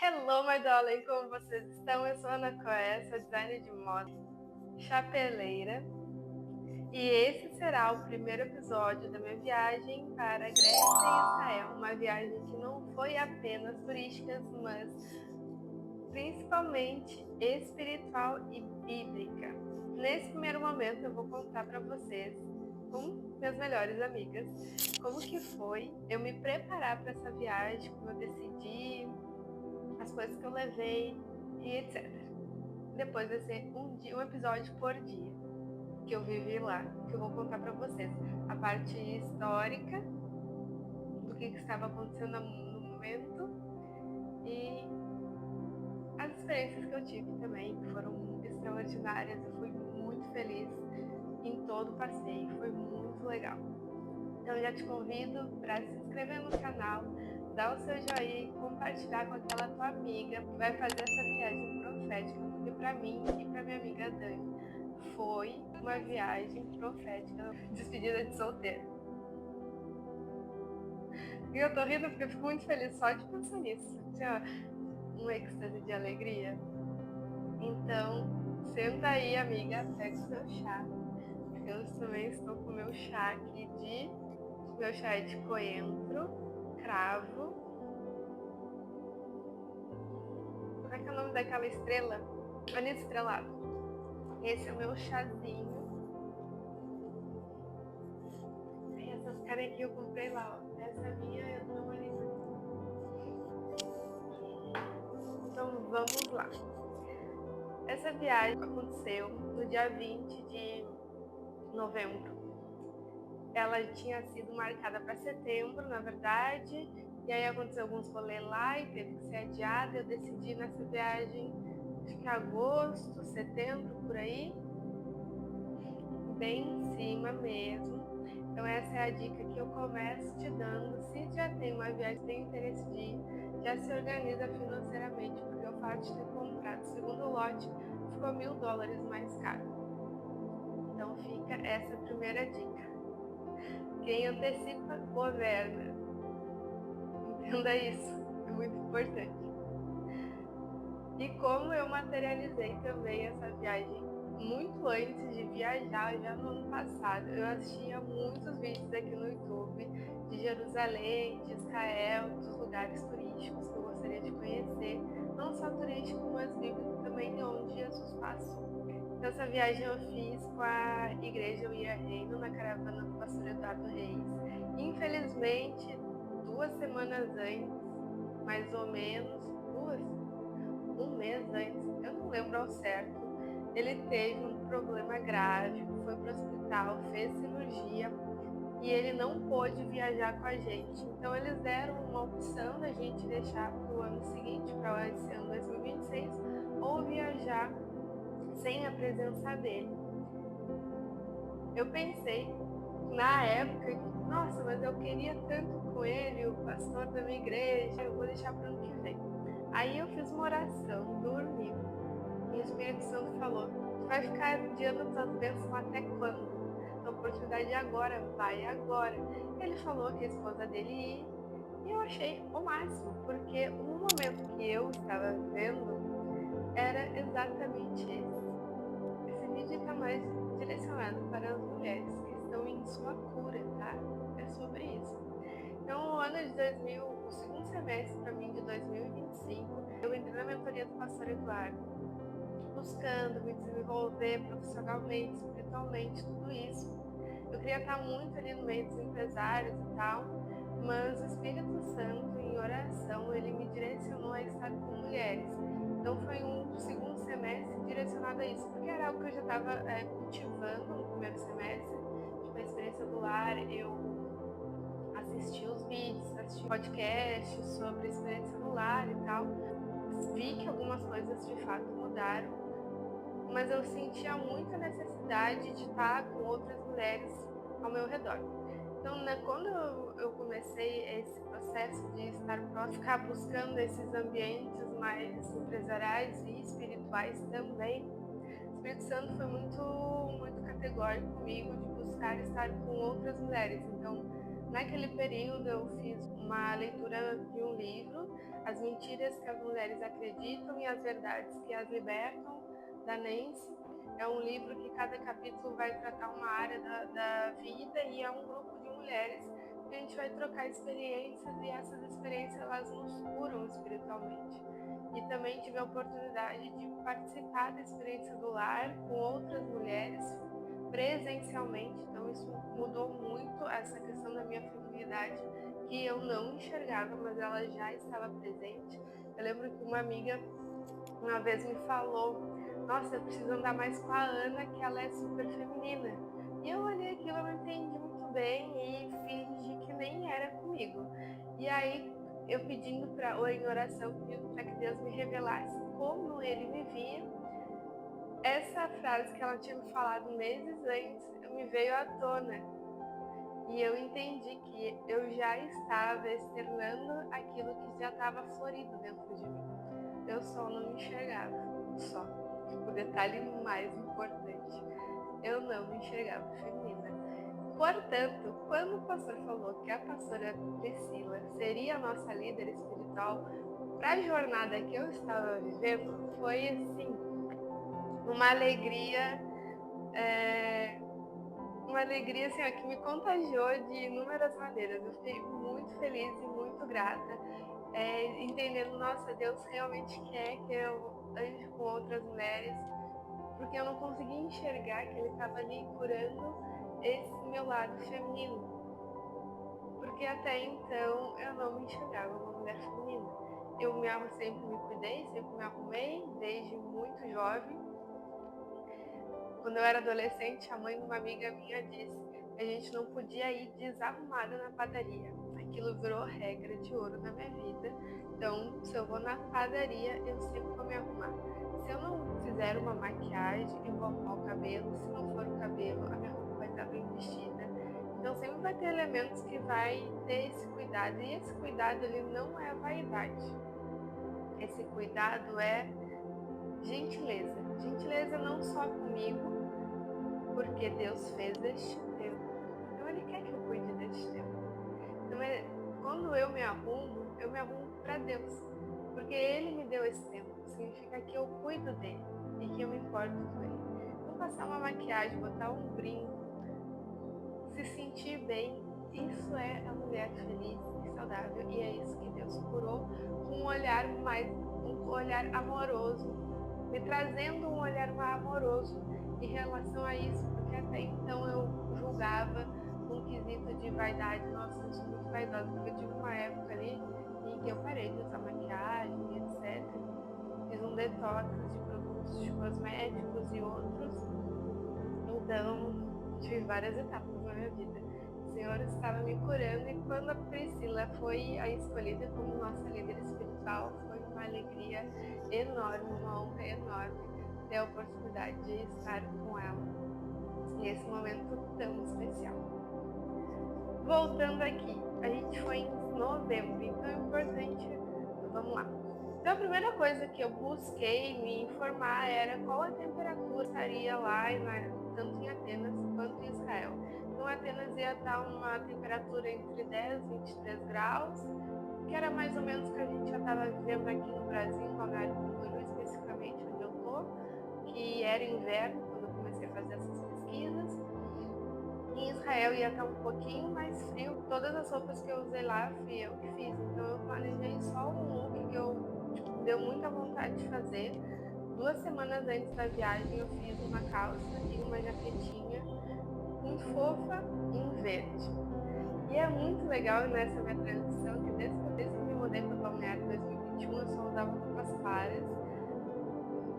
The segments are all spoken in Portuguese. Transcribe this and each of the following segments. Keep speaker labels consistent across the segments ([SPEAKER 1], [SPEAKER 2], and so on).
[SPEAKER 1] Hello, my darling, como vocês estão? Eu sou Ana Coé, sou designer de moda, chapeleira, e esse será o primeiro episódio da minha viagem para Grécia e Israel, uma viagem que não foi apenas turística, mas principalmente espiritual e bíblica. Nesse primeiro momento eu vou contar para vocês, com minhas melhores amigas, como que foi eu me preparar para essa viagem, como eu decidi, as coisas que eu levei e etc. Depois vai ser um episódio por dia que eu vivi lá, que eu vou contar para vocês a parte histórica do que estava acontecendo no momento e as experiências que eu tive também, que foram extraordinárias. Eu fui muito feliz em todo o passeio, foi muito legal. Então eu já te convido para se inscrever no canal, dar o seu joinha e compartilhar com aquela tua amiga que vai fazer essa viagem profética, porque para mim e para minha amiga Dani foi uma viagem profética, despedida de solteiro. E eu tô rindo porque eu fico muito feliz só de pensar nisso. Tinha um êxtase de alegria. Então, senta aí, amiga, pega o seu chá. Eu também estou com o meu chá aqui meu chá é de coentro, cravo. Como é que é o nome daquela estrela? Anis estrelado. Esse é o meu chazinho. E essas canequinhas eu comprei lá, ó. Essa minha é do meu marido. Então vamos lá. Essa viagem aconteceu no dia 20 de novembro. Ela tinha sido marcada para setembro, na verdade, e aí aconteceu alguns rolês lá e teve que ser adiada. Eu decidi nessa viagem, acho que agosto, setembro, por aí, bem em cima mesmo. Então essa é a dica que eu começo te dando. Se já tem uma viagem, tem interesse de ir, já se organiza financeiramente, porque o fato de ter comprado o segundo lote ficou $1.000 mais caro. Então fica essa primeira dica. Quem antecipa, governa. Entenda isso, é muito importante. E como eu materializei também essa viagem muito antes de viajar, já no ano passado, eu assistia muitos vídeos aqui no YouTube de Jerusalém, de Israel, dos lugares turísticos que eu gostaria de conhecer, não só turístico, mas bíblico também, de onde Jesus passou. Então, essa viagem eu fiz com a Igreja Eu Ia Reino, na caravana do pastor Eduardo Reis. Infelizmente, 2 semanas antes, mais ou menos, um mês antes, eu não lembro ao certo, ele teve um problema grave, foi para o hospital, fez cirurgia e ele não pôde viajar com a gente. Então eles deram uma opção da gente deixar para o ano seguinte, para esse ano 2026, ou viajar sem a presença dele. Eu pensei na época que, nossa, mas eu queria tanto com ele, o pastor da minha igreja, eu vou deixar para o ano que vem. Aí eu fiz uma oração, dormi, e o Espírito Santo falou: tu vai ficar adiando tuas bênçãos até quando? A oportunidade é agora, vai agora. Ele falou que a esposa dele ia, e eu achei o máximo, porque o momento que eu estava vivendo era exatamente esse. Esse vídeo está mais direcionado para as mulheres que estão em sua cura, tá? É sobre isso. Então, o ano de 2000, o segundo semestre para mim de 2025, eu entrei na mentoria do pastor Eduardo, buscando me desenvolver profissionalmente, espiritualmente, tudo isso. Eu queria estar muito ali no meio dos empresários e tal, mas o Espírito Santo, em oração, ele me direcionou a estar com mulheres. Então foi um segundo semestre direcionado a isso, porque era algo que eu já estava cultivando no primeiro semestre, tipo a experiência do lar. Eu assisti os vídeos, assisti podcasts sobre experiência no lar e tal. Vi que algumas coisas de fato mudaram, mas eu sentia muita necessidade de estar com outras mulheres ao meu redor. Então, quando eu comecei esse processo de estar próximo, ficar buscando esses ambientes mais empresariais e espirituais também, o Espírito Santo foi muito categórico comigo de buscar estar com outras mulheres. Então, Naquele período eu fiz uma leitura de um livro, As Mentiras que as Mulheres Acreditam e as Verdades que as Libertam, da Nancy. É um livro que cada capítulo vai tratar uma área da vida e é um grupo de mulheres que a gente vai trocar experiências e essas experiências elas nos curam espiritualmente. E também tive a oportunidade de participar da experiência do lar com outras mulheres presencialmente, então isso mudou muito essa questão da minha feminilidade, que eu não enxergava, mas ela já estava presente. Eu lembro que uma amiga uma vez me falou: nossa, eu preciso andar mais com a Ana, que ela é super feminina. E eu olhei aquilo, eu não entendi muito bem e fingi que nem era comigo. E aí eu pedindo ou em oração, pedindo para que Deus me revelasse como ele me via. Essa frase que ela tinha me falado meses antes me veio à tona e eu entendi que eu já estava externando aquilo que já estava florido dentro de mim. Eu só não me enxergava, só. O detalhe mais importante, eu não me enxergava feminina. Portanto, quando o pastor falou que a pastora Priscila seria a nossa líder espiritual para a jornada que eu estava vivendo, foi assim, uma alegria assim, ó, que me contagiou de inúmeras maneiras. Eu fiquei muito feliz e muito grata, entendendo, nossa, Deus realmente quer que eu ande com outras mulheres, porque eu não conseguia enxergar que Ele estava ali curando esse meu lado feminino, porque até então eu não me enxergava uma mulher feminina. Eu sempre me cuidei, sempre me arrumei, desde muito jovem. Quando eu era adolescente, a mãe de uma amiga minha disse que a gente não podia ir desarrumada na padaria. Aquilo virou regra de ouro na minha vida. Então, se eu vou na padaria, eu sempre vou me arrumar. Se eu não fizer uma maquiagem, eu vou arrumar o cabelo. Se não for o cabelo, a minha roupa vai estar bem vestida. Então, sempre vai ter elementos que vai ter esse cuidado. E esse cuidado, ele não é vaidade. Esse cuidado é gentileza. Gentileza não só comigo, porque Deus fez este tempo. Então Ele quer que eu cuide deste tempo. Então, quando eu me arrumo para Deus. Porque Ele me deu esse tempo. Significa que eu cuido dele e que eu me importo com ele. Então, passar uma maquiagem, botar um brinco, se sentir bem, isso é a mulher feliz e saudável. E é isso que Deus curou com um olhar amoroso, me trazendo um olhar mais amoroso em relação a isso, porque até então eu julgava um quesito de vaidade. Nossa, eu sou muito vaidosa, porque eu tive uma época ali em que eu parei de usar maquiagem, etc. Fiz um detox de produtos de cosméticos e outros. Então, tive várias etapas na minha vida. O Senhor estava me curando, e quando a Priscila foi a escolhida como nossa líder espiritual, foi uma alegria enorme, uma honra enorme ter a oportunidade de estar com ela nesse momento tão especial. Voltando aqui, a gente foi em novembro, então é importante, vamos lá. Então a primeira coisa que eu busquei me informar era qual a temperatura estaria lá, tanto em Atenas quanto em Israel. Então Atenas ia estar uma temperatura entre 10 e 23 graus, que era mais ou menos o que a gente já estava vivendo aqui no Brasil, em Balneário Camboriú, especificamente onde eu estou, que era inverno quando eu comecei a fazer essas pesquisas. Em Israel ia estar um pouquinho mais frio. Todas as roupas que eu usei lá fui eu que fiz, então eu planejei só um look que me deu muita vontade de fazer. 2 semanas antes da viagem eu fiz uma calça e uma jaquetinha muito fofa em verde. E é muito legal nessa minha transição que desde que eu me mudei para o Balneário em 2021 eu só usava roupas claras.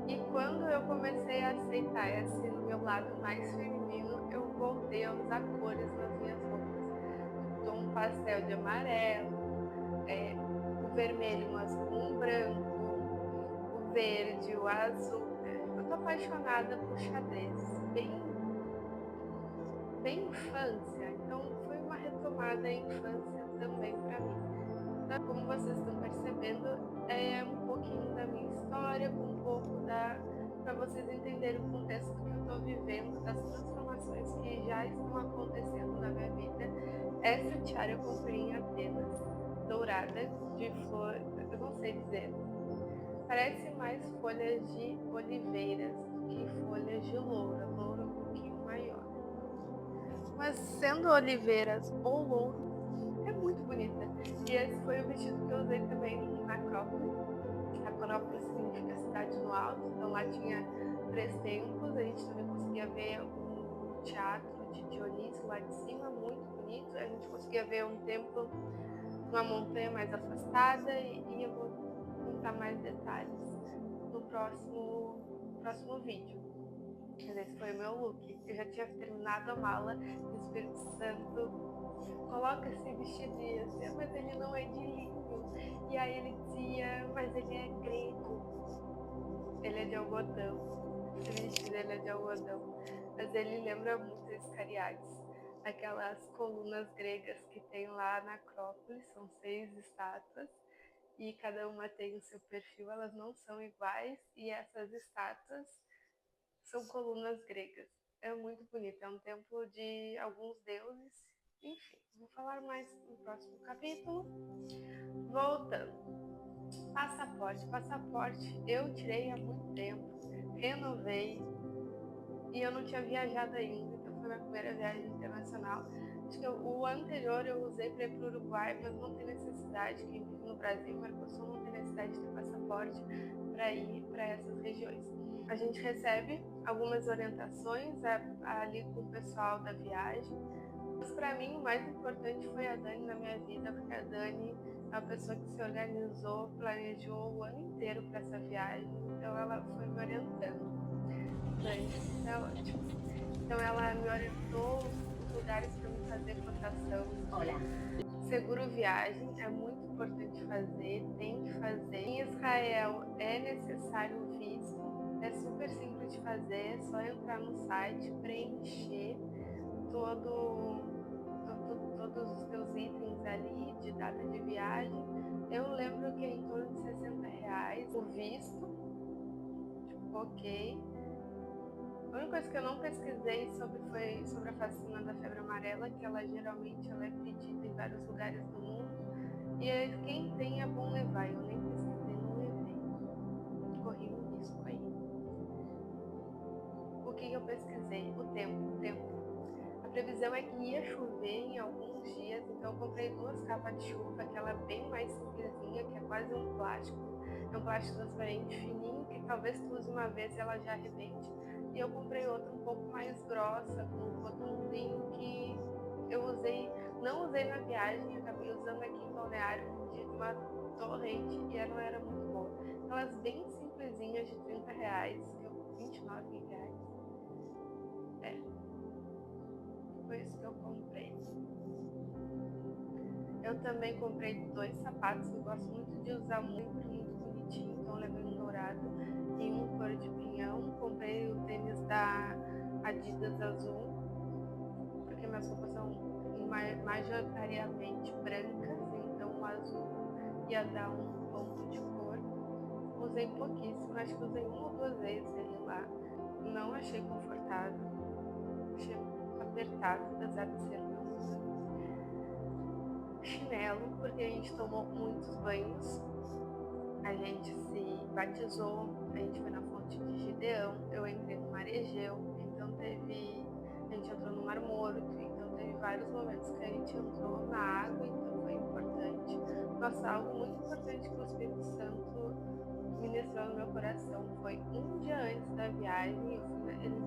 [SPEAKER 1] E quando eu comecei a aceitar esse meu lado mais feminino, eu voltei a usar cores nas minhas roupas. Tom pastel de amarelo, o vermelho mas com o branco, o verde, o azul. Eu tô apaixonada por xadrez, bem infância, então foi uma retomada à infância também para mim. Então, como vocês estão percebendo, é um pouquinho da minha história, um pouco para vocês entenderem o contexto que eu estou vivendo, das transformações que já estão acontecendo na minha vida. Essa tiara eu comprei em Atenas, dourada, de flor, eu não sei dizer, parece mais folhas de oliveiras do que folhas de loura, loura um pouquinho maior. Mas sendo oliveiras ou louro, é muito bonita. E esse foi o vestido que eu usei também na Acrópole. A Acrópole significa cidade no alto, então lá tinha 3 templos, a gente também conseguia ver um teatro de Dionísio lá de cima, muito bonito. A gente conseguia ver um templo numa montanha mais afastada e eu vou contar mais detalhes no próximo vídeo. Mas esse foi o meu look. Eu já tinha terminado a mala e o Espírito Santo coloca esse vestido e eu dizia, mas ele não é de linho. E aí ele dizia, mas ele é grego. Ele é de algodão. Esse vestido ele é de algodão. Mas ele lembra muito os Cariátis. Aquelas colunas gregas que tem lá na Acrópole, são 6 estátuas. E cada uma tem o seu perfil, elas não são iguais. E essas estátuas são colunas gregas. É muito bonito, é um templo de alguns deuses. Enfim, vou falar mais no próximo capítulo. Voltando. Passaporte eu tirei há muito tempo, renovei e eu não tinha viajado ainda, então foi minha primeira viagem internacional. Acho que o anterior eu usei para ir para o Uruguai, mas não tem necessidade, quem vive no Brasil, Mercosul, não tem necessidade de ter passaporte para ir para essas regiões. A gente recebe algumas orientações ali com o pessoal da viagem. Mas para mim o mais importante foi a Dani na minha vida, porque a Dani é uma pessoa que se organizou, planejou o ano inteiro para essa viagem, então ela foi me orientando. Dani, é ótimo. Então ela me orientou os lugares para me fazer cotação.
[SPEAKER 2] Olha.
[SPEAKER 1] Seguro viagem é muito importante fazer, tem que fazer. Em Israel é necessário o visto, é super simples de fazer, é só entrar no site, preencher todos os teus itens ali de data de viagem. Eu lembro que é em torno de R$60 o visto, tipo, ok. A única coisa que eu não pesquisei foi sobre a vacina da febre amarela, que ela geralmente ela é pedida em vários lugares do mundo. E quem tem é bom levar, eu nem pesquisei, não levei. Corri um risco aí. O que eu pesquisei? O tempo. A previsão é que ia chover em alguns dias, então eu comprei 2 capas de chuva, aquela bem mais simplesinha, que é quase um plástico. É um plástico transparente, fininho, que talvez tu use uma vez e ela já arrebente. E eu comprei outra um pouco mais grossa, com um botãozinho que eu não usei na viagem, acabei usando aqui em Balneário, um dia de uma torrente, e ela não era muito boa. Aquelas bem simplesinhas de R$30, R$29. Foi isso que eu comprei. Eu também comprei 2 sapatos, eu gosto muito de usar muito bonitinho, então levei um dourado e um cor de pinhão. Comprei o tênis da Adidas azul, porque minhas roupas são majoritariamente brancas, então o azul ia dar um ponto de cor. Usei pouquíssimo, acho que usei 1 ou 2 vezes ele lá. Não achei confortável, achei apertado, apesar de ser blusa. Chinelo, porque a gente tomou muitos banhos, a gente se batizou, a gente foi na fonte de Gideão, eu entrei no Mar Egeu, então a gente entrou no Mar Morto, então teve vários momentos que a gente entrou na água, então foi importante. Nossa, algo muito importante que o Espírito Santo ministrou no meu coração foi um dia antes da viagem, ele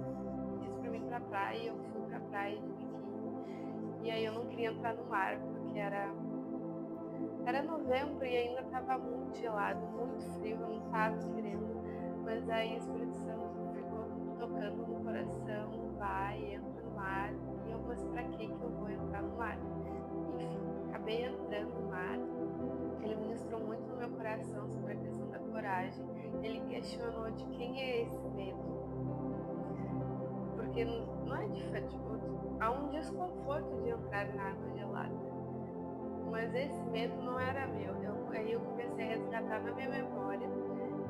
[SPEAKER 1] disse pra mim ir pra praia, e eu fui pra praia de biquíni, e aí eu não queria entrar no mar, porque era novembro e ainda estava muito gelado, muito frio, eu não estava querendo, mas aí o Espírito Santo ficou tocando no coração, vai, entra no mar, e eu, mas pra que eu vou entrar no mar? Enfim, acabei entrando no mar, ele ministrou muito no meu coração sobre a questão da coragem, ele questionou de quem é esse medo, porque não é diferente, tipo, há um desconforto de entrar na água gelada. Mas esse medo não era meu. Aí eu comecei a resgatar na minha memória.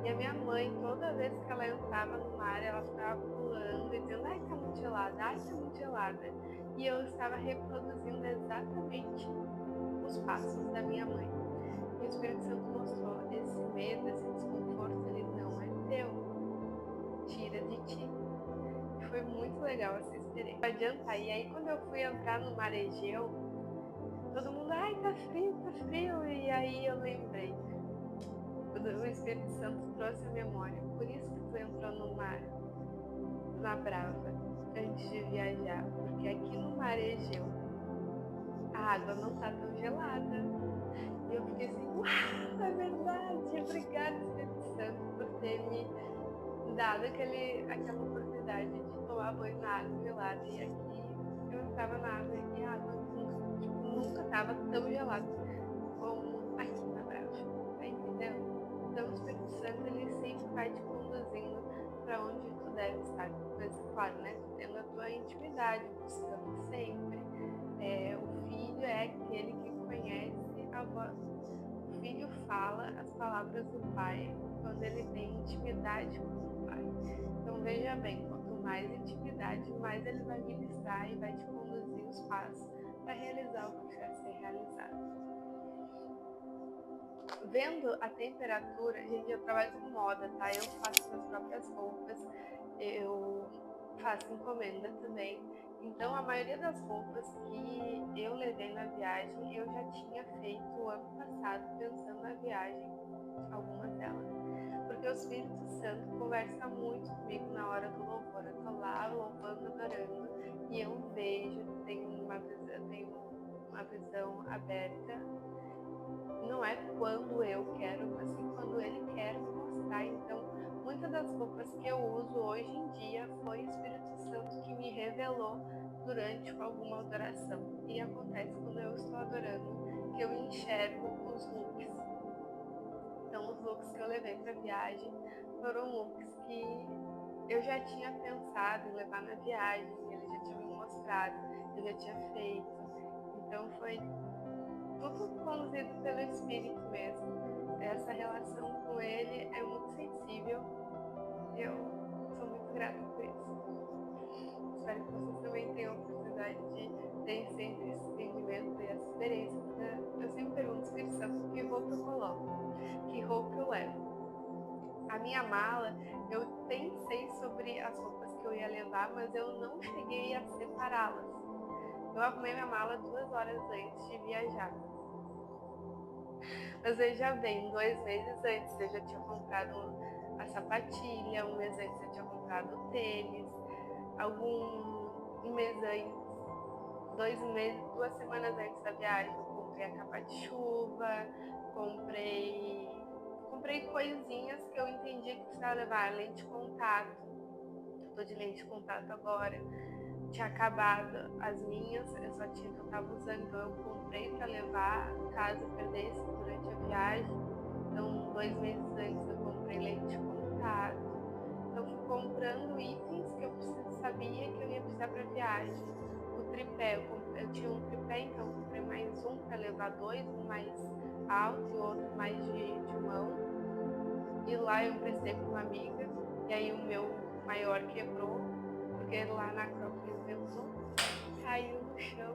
[SPEAKER 1] E a minha mãe, toda vez que ela entrava no mar, ela ficava pulando e dizendo, ai, tá muito gelada, ai, tá muito gelada. E eu estava reproduzindo exatamente os passos da minha mãe. E o Espírito Santo mostrou, esse medo, esse desconforto, ele não é teu. Tira de ti. E foi muito legal essa experiência. Não adianta. E aí quando eu fui entrar no mar Egeu, todo mundo, ai, tá frio, tá frio. E aí eu lembrei. O Espírito Santo trouxe a memória. Por isso que tu entrou no mar, na Brava, antes de viajar. Porque aqui no mar Egeu, a água não tá tão gelada. E eu fiquei assim, uau, é verdade. Obrigada, Espírito Santo, por ter me dado aquela oportunidade de tomar banho na água gelada. E aqui eu entrava na água e a água nunca tava tão gelada como aqui na Brava. Tá entendendo? Então o Espírito Santo, ele sempre vai te conduzindo para onde tu deve estar. Mas claro, né? Tendo a tua intimidade, buscando sempre. O filho é aquele que conhece a voz. O filho fala as palavras do pai quando ele tem intimidade com o pai. Então veja bem, quanto mais intimidade, mais ele vai ministrar e vai te conduzir os passos para realizar o que precisa ser realizado. Vendo a temperatura, gente, eu trabalho com moda, tá? Eu faço minhas próprias roupas, eu faço encomenda também. Então, a maioria das roupas que eu levei na viagem, eu já tinha feito o ano passado, pensando na viagem, algumas delas. Porque o Espírito Santo conversa muito comigo na hora do louvor. Eu tô lá louvando, adorando, e eu vejo, tenho uma visão aberta. Não é quando eu quero, mas sim quando ele quer me mostrar. Então, muitas das roupas que eu uso hoje em dia foi o Espírito Santo que me revelou durante alguma adoração. E acontece quando eu estou adorando, que eu enxergo os looks. Então, os looks que eu levei para a viagem foram looks que eu já tinha pensado em levar na viagem, ele já tinha me mostrado, eu já tinha feito. Então, foi tudo conduzido pelo Espírito mesmo. Essa relação com ele é muito sensível. Eu sou muito grata por isso. Espero que vocês também tenham a oportunidade de ter sempre esse entendimento e essa experiência. Porque eu sempre pergunto, Espírito Santo, que roupa eu coloco? Que roupa eu levo? A minha mala, eu pensei sobre as roupas que eu ia levar, mas eu não cheguei a separá-las. Eu arrumei minha mala 2 horas antes de viajar. Mas veja bem, 2 meses antes eu já tinha comprado a sapatilha, 1 mês antes eu tinha comprado o tênis, um mês antes, 2 semanas antes da viagem eu comprei a capa de chuva, comprei coisinhas que eu entendi que precisava levar, lente de contato, eu tô de lente de contato agora. Tinha acabado as minhas, eu só tinha que eu tava usando, então eu comprei para levar caso eu perdesse durante a viagem. Então, 2 meses antes eu comprei lente de contato. Então, fui comprando itens que eu sabia que eu ia precisar para a viagem. O tripé, eu tinha um tripé, então eu comprei mais um para levar 2, um mais alto e o outro mais de mão. E lá eu emprestei com uma amiga, e aí o meu maior quebrou, porque lá na Acrópole ventou, caiu no chão,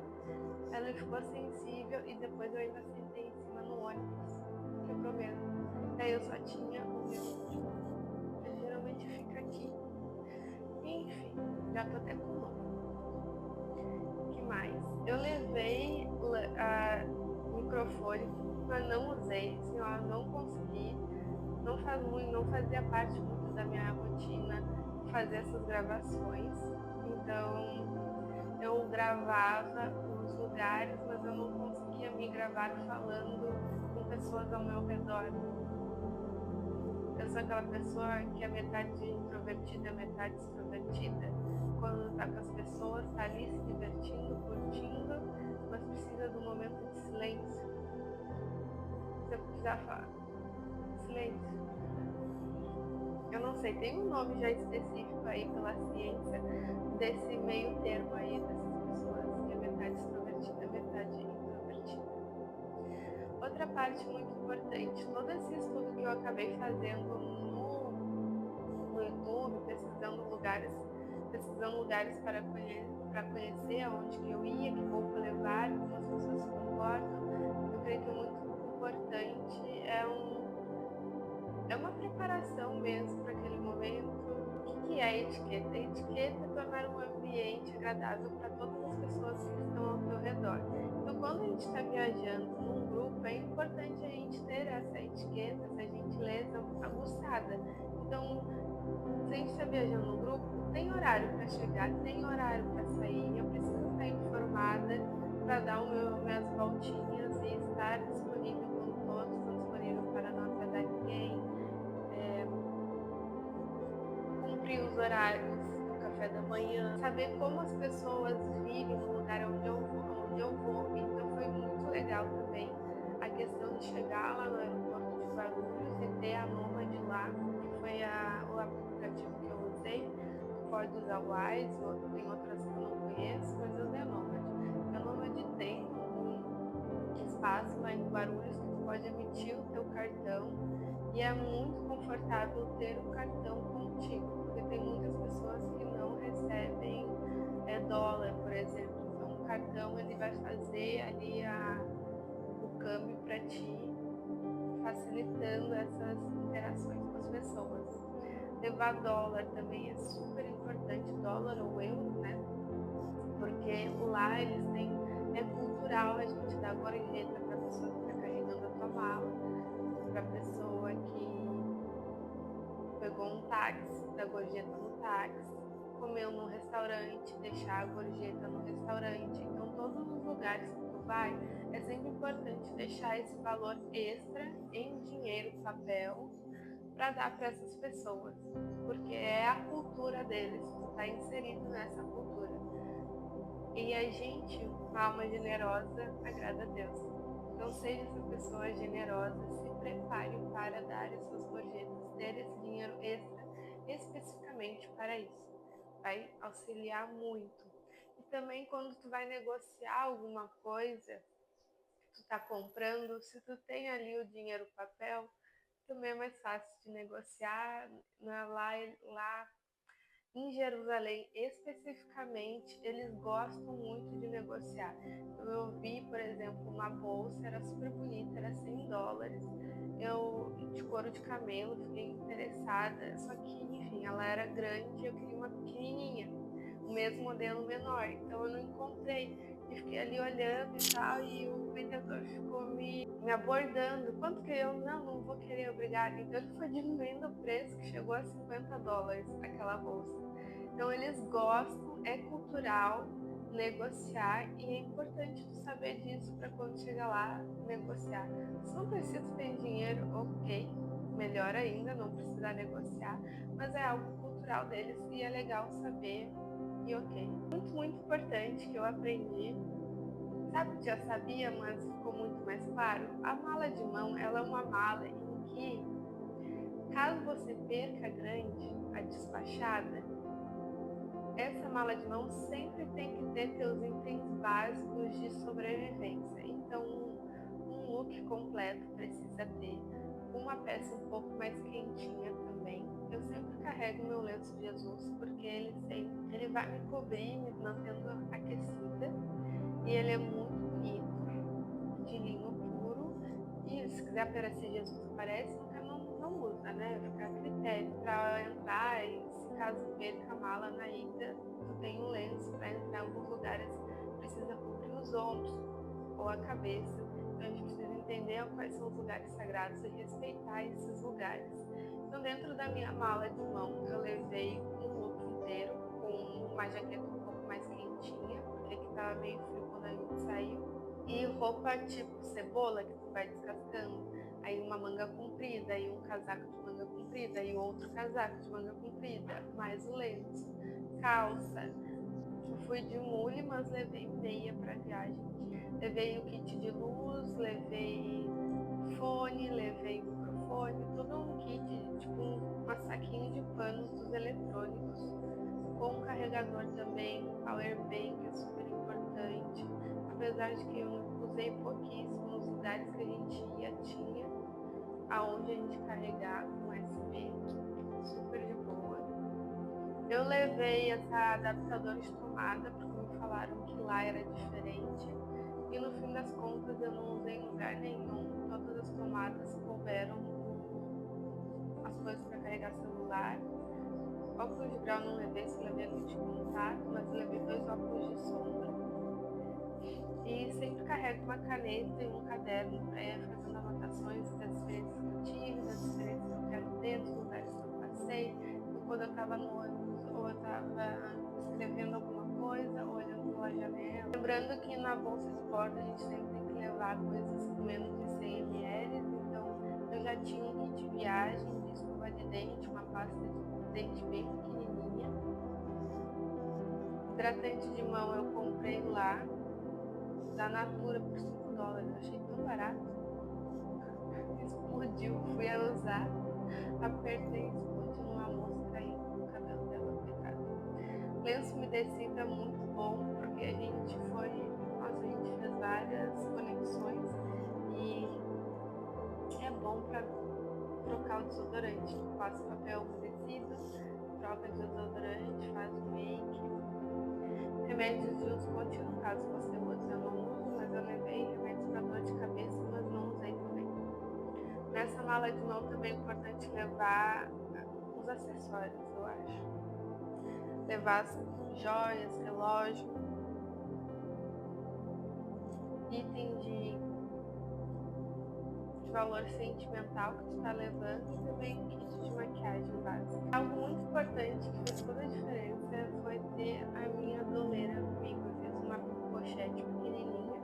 [SPEAKER 1] ela ficou sensível e depois eu ainda sentei em cima no ônibus, quebrou mesmo. Daí eu só tinha o meu último, ele geralmente fica aqui. Enfim, já tô até com novo. O que mais? Eu levei microfone, mas não usei, assim, ó, não consegui, não fazia parte muito da minha rotina fazer essas gravações. Então eu gravava os lugares, mas eu não conseguia me gravar falando com pessoas ao meu redor. Eu sou aquela pessoa que é metade introvertida, metade extrovertida. Quando tá com as pessoas, tá ali se divertindo, curtindo, mas precisa de um momento de silêncio. Se eu precisar falar, silêncio. Eu não sei, tem um nome já específico aí pela ciência desse meio termo aí dessas pessoas que é metade extrovertida, metade introvertida. Outra parte muito importante, todo esse estudo que eu acabei fazendo no YouTube, pesquisando lugares para conhecer, aonde que eu ia, que roupa levar, como as pessoas se comportam. Eu creio que é muito importante, é uma preparação mesmo para aquele momento. O que é a etiqueta? A etiqueta é tornar um ambiente agradável para todas as pessoas que estão ao teu redor. Então, quando a gente está viajando num grupo, é importante a gente ter essa etiqueta, essa gentileza aguçada. Então, se a gente está viajando no grupo, tem horário para chegar, tem horário para sair, eu preciso estar informada para dar minhas voltinhas e estar disponível quando todos estão disponíveis para não atrasar ninguém, cumprir os horários do café da manhã, saber como as pessoas vivem no lugar onde eu vou. Então foi muito legal também a questão de chegar lá no aeroporto de Guarulhos e ter a Nômade lá, que foi o aplicativo que eu usei. Pode usar o Wise, tem outras que eu não conheço, mas eu usei a Nômade. A Nômade tem um espaço lá em Guarulhos que tu pode emitir o teu cartão e é muito confortável ter o cartão contigo, porque tem muitas pessoas que não recebem dólar, por exemplo. Então o cartão ele vai fazer ali o câmbio para ti, facilitando essas interações com as pessoas. Levar dólar também é super importante, dólar ou euro, né? Porque lá eles têm, é cultural a gente dar gorjeta para a pessoa que está carregando a tua mala, para a pessoa que pegou um táxi, dar gorjeta no táxi, comeu num restaurante, deixar a gorjeta no restaurante. Então, todos os lugares que tu vai, é sempre importante deixar esse valor extra em dinheiro, papel, para dar para essas pessoas, porque é a cultura deles, tu tá inserido nessa cultura. E a gente, uma alma generosa, agrada a Deus. Então seja essa pessoa generosa, se prepare para dar as suas gorjetas, ter esse dinheiro extra especificamente para isso. Vai auxiliar muito. E também quando tu vai negociar alguma coisa que tu tá comprando, se tu tem ali o dinheiro papel, também é mais fácil de negociar. Lá em Jerusalém, especificamente, eles gostam muito de negociar. Eu vi, por exemplo, uma bolsa, era super bonita, era $100. De couro de camelo, fiquei interessada. Só que, enfim, ela era grande, eu queria uma pequenininha, o mesmo modelo menor. Então eu não encontrei. E fiquei ali olhando e tal, e o vendedor ficou me abordando. Quanto que eu? Não vou querer, obrigada. Então ele foi diminuindo o preço, que chegou a $50 aquela bolsa. Então eles gostam, é cultural negociar e é importante tu saber disso para quando chegar lá negociar. Se não precisa ter dinheiro, ok, melhor ainda, não precisar negociar, mas é algo cultural deles e é legal saber e ok. Muito importante que eu aprendi, sabe que já sabia, mas ficou muito mais claro, a mala de mão, ela é uma mala em que, caso você perca grande, a despachada, essa mala de mão sempre tem que ter teus itens básicos de sobrevivência. Então, um look completo precisa ter, uma peça um pouco mais quentinha também. Eu sempre carrego meu lenço de Jesus, porque ele vai me cobrir, me mantendo aquecida. E ele é muito bonito, de linho puro. E se quiser aparecer Jesus aparece, não usa, né? Fica a critério para entrar e se caso perca a mala na ida, tu tem um lenço para entrar em alguns lugares, precisa cobrir os ombros ou a cabeça. Então a gente precisa entender quais são os lugares sagrados e respeitar esses lugares. Então dentro da minha mala de mão eu levei um look inteiro com uma jaqueta um pouco mais quentinha, porque aqui tava meio frio quando a gente saiu. E roupa tipo cebola, que tu vai descascando. Aí uma manga comprida, aí um casaco de manga comprida, aí outro casaco de manga comprida, mais o lenço, calça. Eu fui de mule, mas levei meia para viagem. Levei o kit de luz, levei fone, levei microfone, todo um kit, tipo uma saquinha de panos dos eletrônicos, com um carregador também, power bank, é super importante. Apesar de que eu usei pouquíssimo, nos lugares que a gente ia tinha aonde a gente carregar com USB, super de boa. Eu levei essa adaptadora de tomada porque me falaram que lá era diferente e no fim das contas eu não usei em lugar nenhum. Todas as tomadas couberam as coisas para carregar celular. Óculos de grau não levei, se levei lente de contato, mas levei 2 óculos de sombra. E sempre carrego uma caneta e um caderno para ir fazendo anotações das experiências que eu tive, das experiências que eu quero ter, dos lugares que eu passei. E quando eu estava no ônibus ou eu estava escrevendo alguma coisa, ou olhando pela janela. Lembrando que na bolsa de bordo a gente sempre tem que levar coisas com menos de 100 ml, então eu já tinha um kit de viagem, de escova de dente, uma pasta de dente bem pequenininha. Hidratante de mão eu comprei lá, da Natura por $5, eu achei tão barato. Explodiu, fui a usar, apertei e explodiu numa mosca aí no cabelo dela, coitada. Lenço umedecido é muito bom, porque a gente fez várias conexões e é bom para trocar o desodorante. Passa papel umedecido, troca de desodorante, faz o make. Remédios de uso contínuo, caso você use, eu não uso, mas eu levei remédios para dor de cabeça, mas não usei também. Nessa mala de mão também é importante levar os acessórios, eu acho. Levar as joias, relógio, item de valor sentimental que tu tá levando e também kit de maquiagem básica. Algo muito importante que fez toda a diferença foi ter a minha doleira comigo. Eu fiz uma pochete pequenininha.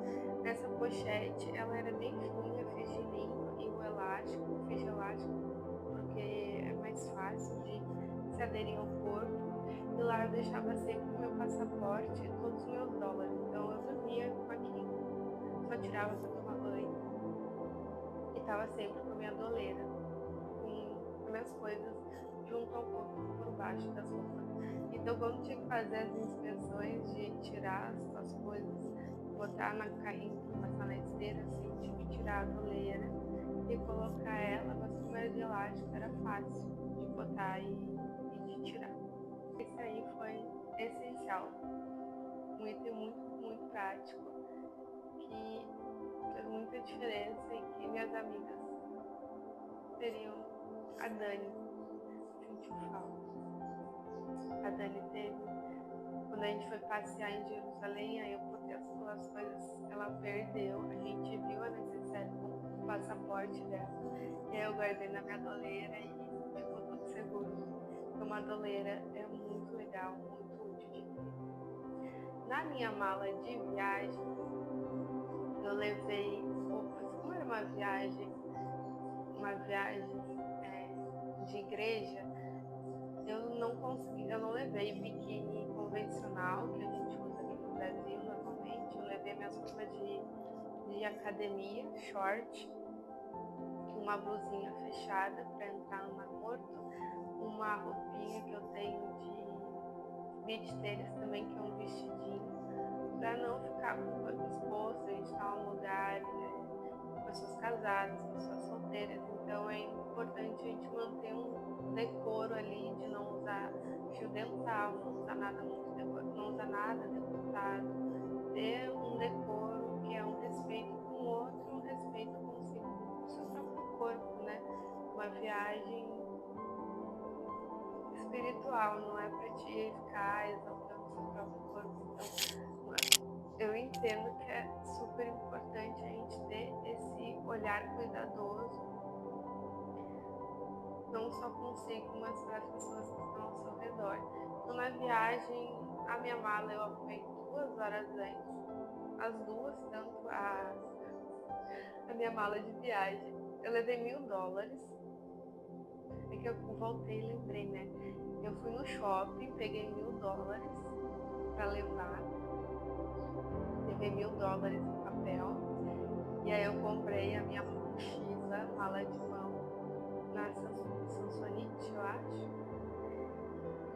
[SPEAKER 1] Nessa pochete ela era bem fininha, fiz de linho e o elástico, fiz de elástico porque é mais fácil de se aderir ao corpo. E lá eu deixava sempre o meu passaporte e todos os meus dólares. Então eu dormia com aquilo, só tirava pra tomar banho. E tava sempre com a minha doleira, com minhas coisas junto ao corpo, por baixo das roupas. Então quando tinha que fazer as inspeções de tirar as suas coisas, botar na carrinho para passar na esteira, assim, eu tinha que tirar a doleira e colocar ela, mas como era de elástico, era fácil de botar e de tirar. Esse aí foi essencial, um item muito prático, que fez muita diferença e que minhas amigas teriam. A Dani sentiu falta. A Dani teve, quando a gente foi passear em Jerusalém, aí eu botei as coisas, ela perdeu, a gente viu a necessária com o passaporte dela, e aí eu guardei na minha doleira e ficou tudo seguro. Porque uma doleira é muito legal, muito útil de ter. Na minha mala de viagem, eu levei roupas, como era uma viagem de igreja, eu não levei biquíni convencional, que a gente usa aqui no Brasil normalmente. Eu levei minhas roupas de academia, short, uma blusinha fechada para entrar no Mar Morto, uma roupinha que eu tenho de beach tênis também, que é um vestidinho, para não ficar com o corpo exposto. A gente está num lugar, pessoas casadas, pessoas solteiras, então é importante a gente manter um decoro ali, de não usar fio dental, não usar nada muito decoro, não usar nada decotado, ter um decoro que é um respeito com o outro, um respeito consigo, com o seu próprio corpo, né? Uma viagem espiritual, não é para te ficar exaltando o seu próprio corpo. Então, eu entendo que é super importante a gente ter esse olhar cuidadoso, não só consigo, mas para as pessoas que estão ao seu redor. Então, na viagem, a minha mala eu arrumei 2 horas antes, as duas, tanto a minha mala de viagem. Eu levei $1.000, é que eu voltei e lembrei, né? Eu fui no shopping, peguei $1.000 para levar, levei $1.000 em papel, e aí eu comprei a minha mochila, mala de mão, na Samsonite, eu acho.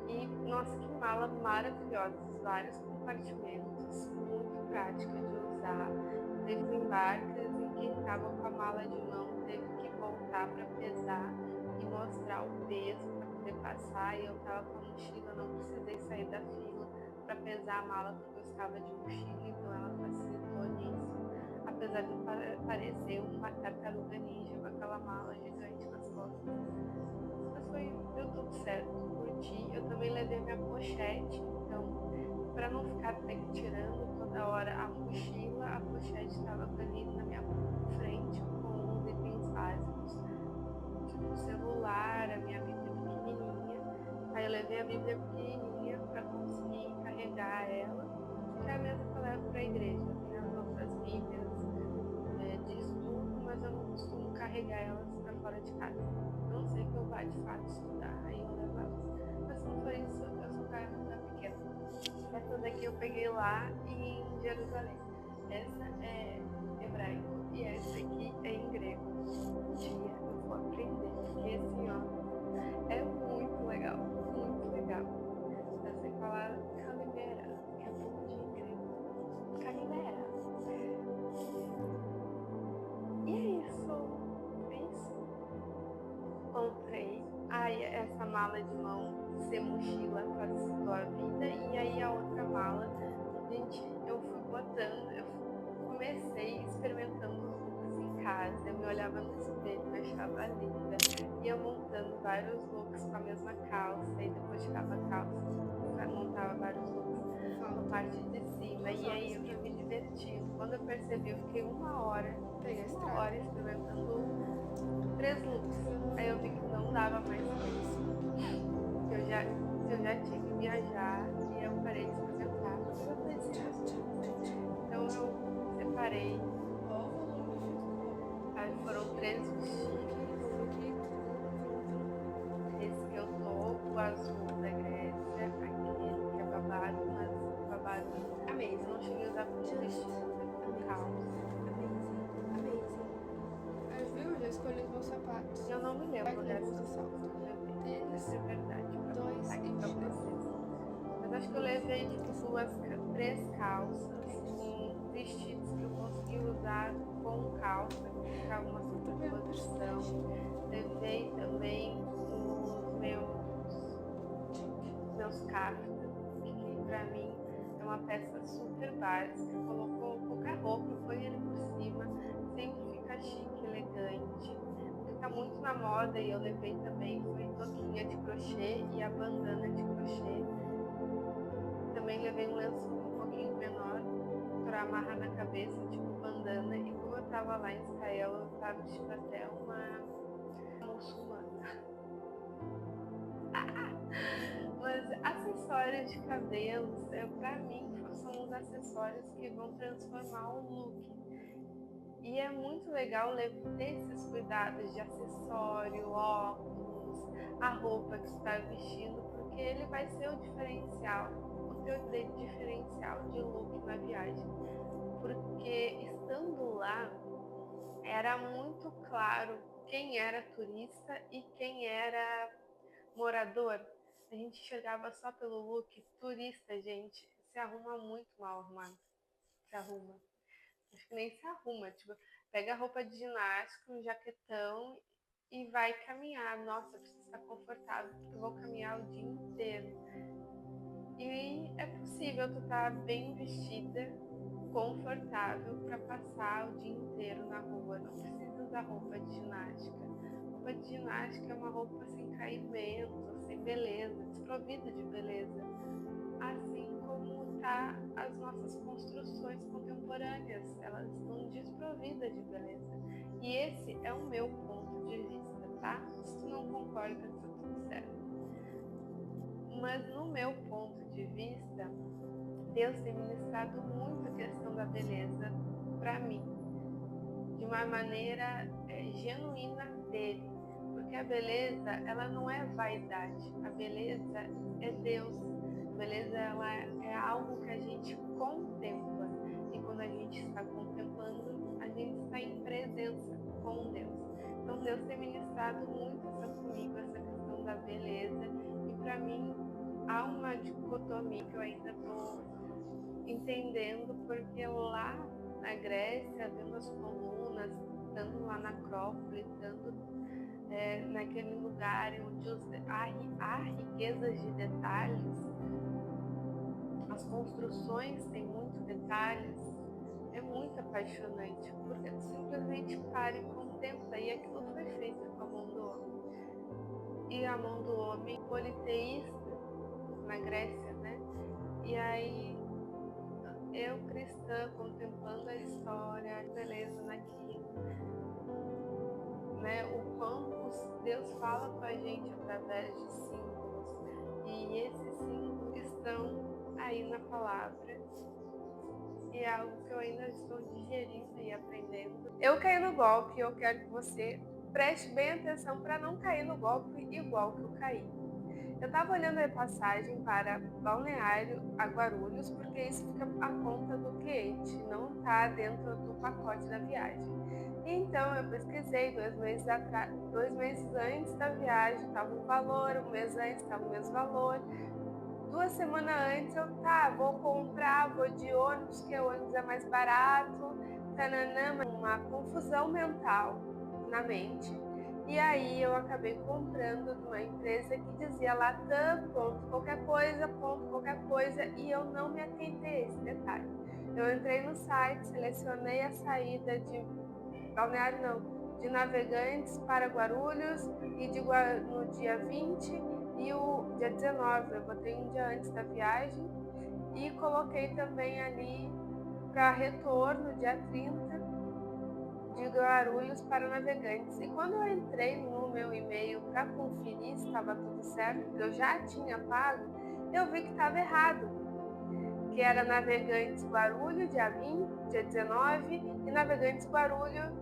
[SPEAKER 1] E, nossa, que mala maravilhosa, vários compartimentos, muito prática de usar. Teve embarques em quem estava com a mala de mão teve que voltar para pesar e mostrar o peso para poder passar e eu tava com a mochila, não precisei sair da fila para pesar a mala porque eu estava de mochila, então ela facilitou nisso. Apesar de eu parecer uma tartaruga ninja com aquela mala gigante nas costas. Mas deu tudo certo, curti. Eu também levei minha pochete, então, para não ficar tirando toda hora a mochila, a pochete estava ali na minha frente com os itens básicos, tipo o celular, a minha Bíblia pequenininha. Aí eu levei a Bíblia pequenininha para conseguir carregar ela, que é a mesma que eu levo para a igreja. Tem as outras Bíblias de estudo, mas eu não costumo carregar elas para fora de casa. Eu não sei que eu vá de fato estudar, aí eu levo elas. Mas se não for isso, eu só carrego a pequena. Essa daqui eu peguei lá em Jerusalém. Essa é hebraico e essa aqui é em grego. Um dia eu vou aprender, porque assim, ó, é muito legal, muito legal. Eu sei falar calimera, que é bom dia em grego. Calimera. E é isso. É isso. Comprei. Aí essa mala de mão, ser mochila, facilitou a vida. E aí a outra mala, gente, eu fui botando, eu comecei experimentando os looks em casa. Eu me olhava no espelho, me achava linda. Ia montando vários looks com a mesma calça. E depois tirava a calça, montava vários looks na parte de cima. E aí eu ia me divertindo. Quando eu percebi, eu fiquei uma hora experimentando 3 looks. Aí eu vi que não dava mais pra isso. Eu já tinha que viajar e eu parei de experimentar. Mas eu pensei, então eu separei. Aí foram 3 vestidos. Esse que eu tô, o azul da Grécia, aquele que é babado, mas babado. Amei, eu não cheguei a usar com vestido, com calça.
[SPEAKER 2] Viu? Já escolhi os meus sapatos.
[SPEAKER 1] Eu não me lembro
[SPEAKER 2] Vai
[SPEAKER 1] dessa.
[SPEAKER 2] com bolsa salto.
[SPEAKER 1] Isso é verdade, pra
[SPEAKER 2] Dois
[SPEAKER 1] contar aqui pra
[SPEAKER 2] e
[SPEAKER 1] vocês. Mas acho que eu levei tipo 3 calças, com vestidos que eu consegui usar com calça, que ficava uma superposição. Levei também os meus caftas, que pra mim é uma peça super básica. Colocou qualquer roupa, põe ele por cima, sempre fica chique, elegante. Fica muito na moda e eu levei também, foi toquinha de crochê e a bandana de crochê. Também levei um lenço um pouquinho menor para amarrar na cabeça, tipo bandana. E como eu tava lá em Israel, eu tava vestindo até uma muçulmana. Mas acessórios de cabelo, pra mim, são os acessórios que vão transformar o look. E é muito legal ter esses cuidados de acessório, óculos, a roupa que você está vestindo, porque ele vai ser o diferencial, o teu diferencial de look na viagem. Porque estando lá, era muito claro quem era turista e quem era morador. A gente enxergava só pelo look. Turista, gente, se arruma muito mal arrumado. Se arruma. Acho que nem se arruma, tipo, pega a roupa de ginástica, um jaquetão e vai caminhar. Nossa, eu preciso estar confortável, porque eu vou caminhar o dia inteiro. E é possível tu estar bem vestida, confortável, para passar o dia inteiro na rua. Não precisa usar roupa de ginástica. Roupa de ginástica é uma roupa sem caimento, sem beleza, desprovida de beleza. Assim como tá as nossas construções contemporâneas, elas estão desprovidas de beleza. E esse é o meu ponto de vista, tá? Se tu não concorda, tá tudo certo. Mas no meu ponto de vista, Deus tem ministrado muito a questão da beleza para mim, de uma maneira genuína dele. Porque a beleza, ela não é vaidade, a beleza é Deus. A beleza, ela é algo que a gente contempla. E quando a gente está contemplando, a gente está em presença com Deus. Então Deus tem ministrado muito comigo essa questão da beleza. E para mim, há uma dicotomia que eu ainda estou entendendo, porque lá na Grécia, vendo as colunas, estando lá na Acrópole, estando naquele lugar onde há riquezas de detalhes, as construções têm muitos detalhes, é muito apaixonante, porque tu simplesmente para e contempla, e aquilo foi feito com a mão do homem. E a mão do homem politeísta na Grécia, né? E aí eu, cristã, contemplando a história, a beleza naquilo, né? O quanto Deus fala com a gente através de símbolos, e esses símbolos estão aí na palavra, e é algo que eu ainda estou digerindo e aprendendo. Eu caí no golpe, eu quero que você preste bem atenção para não cair no golpe igual que eu caí. Eu estava olhando a passagem para Balneário a Guarulhos, porque isso fica à conta do cliente, não está dentro do pacote da viagem. Então eu pesquisei 2 meses antes da viagem estava um valor, um mês antes estava o mesmo valor. 2 semanas antes eu vou comprar, vou de ônibus, que o ônibus é mais barato, tananã, uma confusão mental na mente. E aí eu acabei comprando de uma empresa que dizia Latam, ponto qualquer coisa, e eu não me atentei a esse detalhe. Eu entrei no site, selecionei a saída de Balneário de Navegantes para Guarulhos e no dia 20 e o dia 19. Eu botei um dia antes da viagem e coloquei também ali para retorno, dia 30, de Guarulhos para Navegantes. E quando eu entrei no meu e-mail para conferir se estava tudo certo, porque eu já tinha pago, eu vi que estava errado, que era Navegantes Guarulhos, dia 20, dia 19, e Navegantes Guarulhos,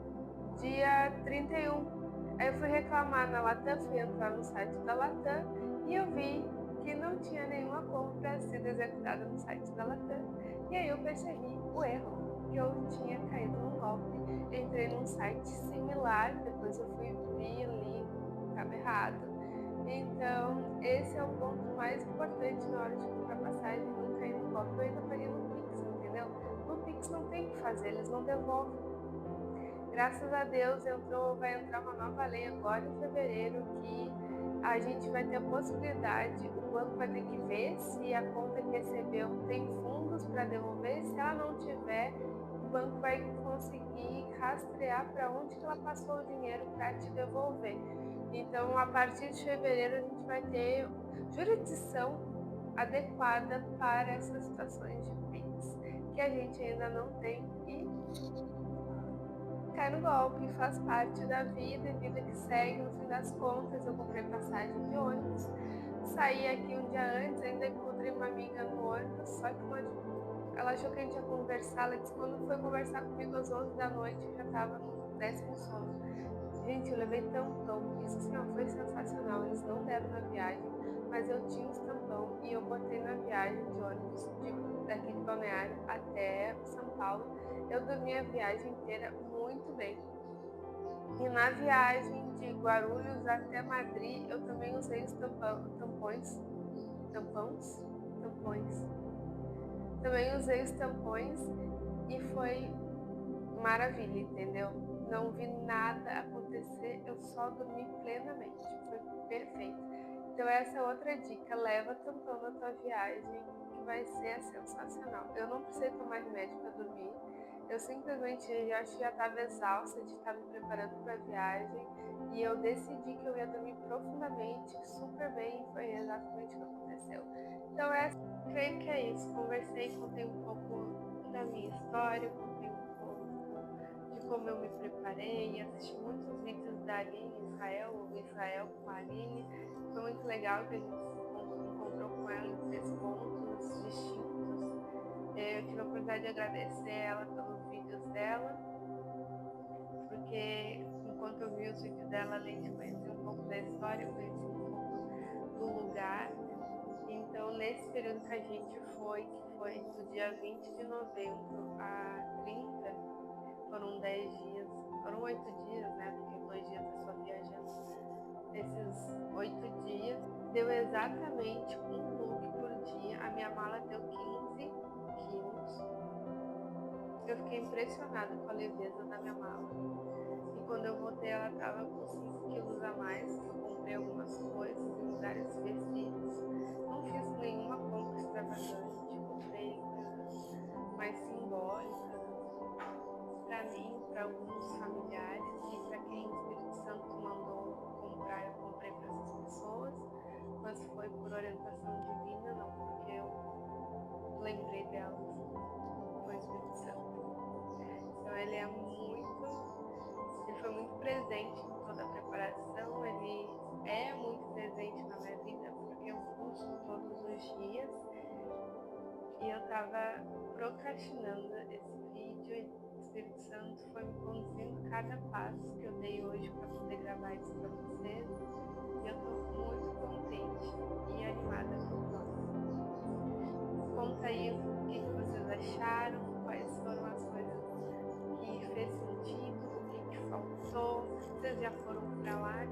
[SPEAKER 1] dia 31. Aí eu fui reclamar na Latam, fui entrar no site da Latam e eu vi que não tinha nenhuma compra sido executada no site da Latam. E aí eu percebi o erro, que eu tinha caído num golpe. Entrei num site similar, depois eu fui ver ali, estava errado. Então, esse é o ponto mais importante na hora de comprar passagem, não cair no golpe. Eu ainda paguei no Pix, entendeu? No Pix não tem o que fazer, eles não devolvem. Graças a Deus vai entrar uma nova lei agora em fevereiro, que a gente vai ter a possibilidade, o banco vai ter que ver se a conta que recebeu tem fundos para devolver. Se ela não tiver, o banco vai conseguir rastrear para onde que ela passou o dinheiro para te devolver. Então, a partir de fevereiro, a gente vai ter jurisdição adequada para essas situações de PIX, que a gente ainda não tem, e cai no golpe, faz parte da vida, vida que segue. No fim das contas, eu comprei passagem de ônibus, saí aqui um dia antes, ainda encontrei uma amiga no ônibus, só que ela achou que a gente ia conversar, ela disse que quando foi conversar comigo às 11 da noite, eu já estava no 10º sono. Gente, eu levei tampão, isso assim, ó, foi sensacional, eles não deram na viagem, mas eu tinha os tampão e eu botei na viagem de ônibus daqui de Balneário até São Paulo. Eu dormi a viagem inteira muito bem. E na viagem de Guarulhos até Madrid, eu também usei os tampões. Também usei os tampões e foi maravilha, entendeu? Não vi nada acontecer, eu só dormi plenamente, foi perfeito. Então essa é outra dica, leva tampão na tua viagem, que vai ser sensacional. Eu não precisei tomar remédio para dormir, eu simplesmente já estava exausta de estar me preparando para a viagem, e eu decidi que eu ia dormir profundamente, super bem, e foi exatamente o que aconteceu. Então creio que é isso, contei um pouco da minha história, contei um pouco de como eu me preparei, assisti muitos vídeos da Aline Israel com a Aline. Foi muito legal que a gente se encontrou com ela em 3 pontos distintos. Eu tive a oportunidade de agradecer ela pelos vídeos dela, porque enquanto eu vi os vídeos dela, além de conhecer um pouco da história, eu conheci um pouco do lugar. Então, nesse período que a gente foi, que foi do dia 20 de novembro a 30, foram 10 dias, foram 8 dias, né? Porque 2 dias é só viajando. Esses 8 dias, deu exatamente um look por dia. A minha mala deu 15 quilos. Eu fiquei impressionada com a leveza da minha mala. E quando eu voltei, ela estava com 5 quilos a mais, eu comprei algumas coisas em lugares específicos. Não fiz nenhuma compra extravagante, comprei coisas mais simbólicas para mim, para alguns familiares e para quem o Espírito Santo mandou comprar, eu comprei para essas pessoas, mas foi por orientação divina, não porque eu lembrei delas, foi o Espírito Santo. Então ele foi muito presente em toda a preparação, ele é muito presente na minha vida porque eu busco todos os dias e eu estava procrastinando esse vídeo e o Espírito Santo foi me conduzindo cada passo que eu dei hoje para poder gravar isso para vocês e eu estou muito contente e animada para o próximo. Conta aí o que vocês acharam, quais foram as coisas que fez sentido, o que faltou, vocês já foram para lá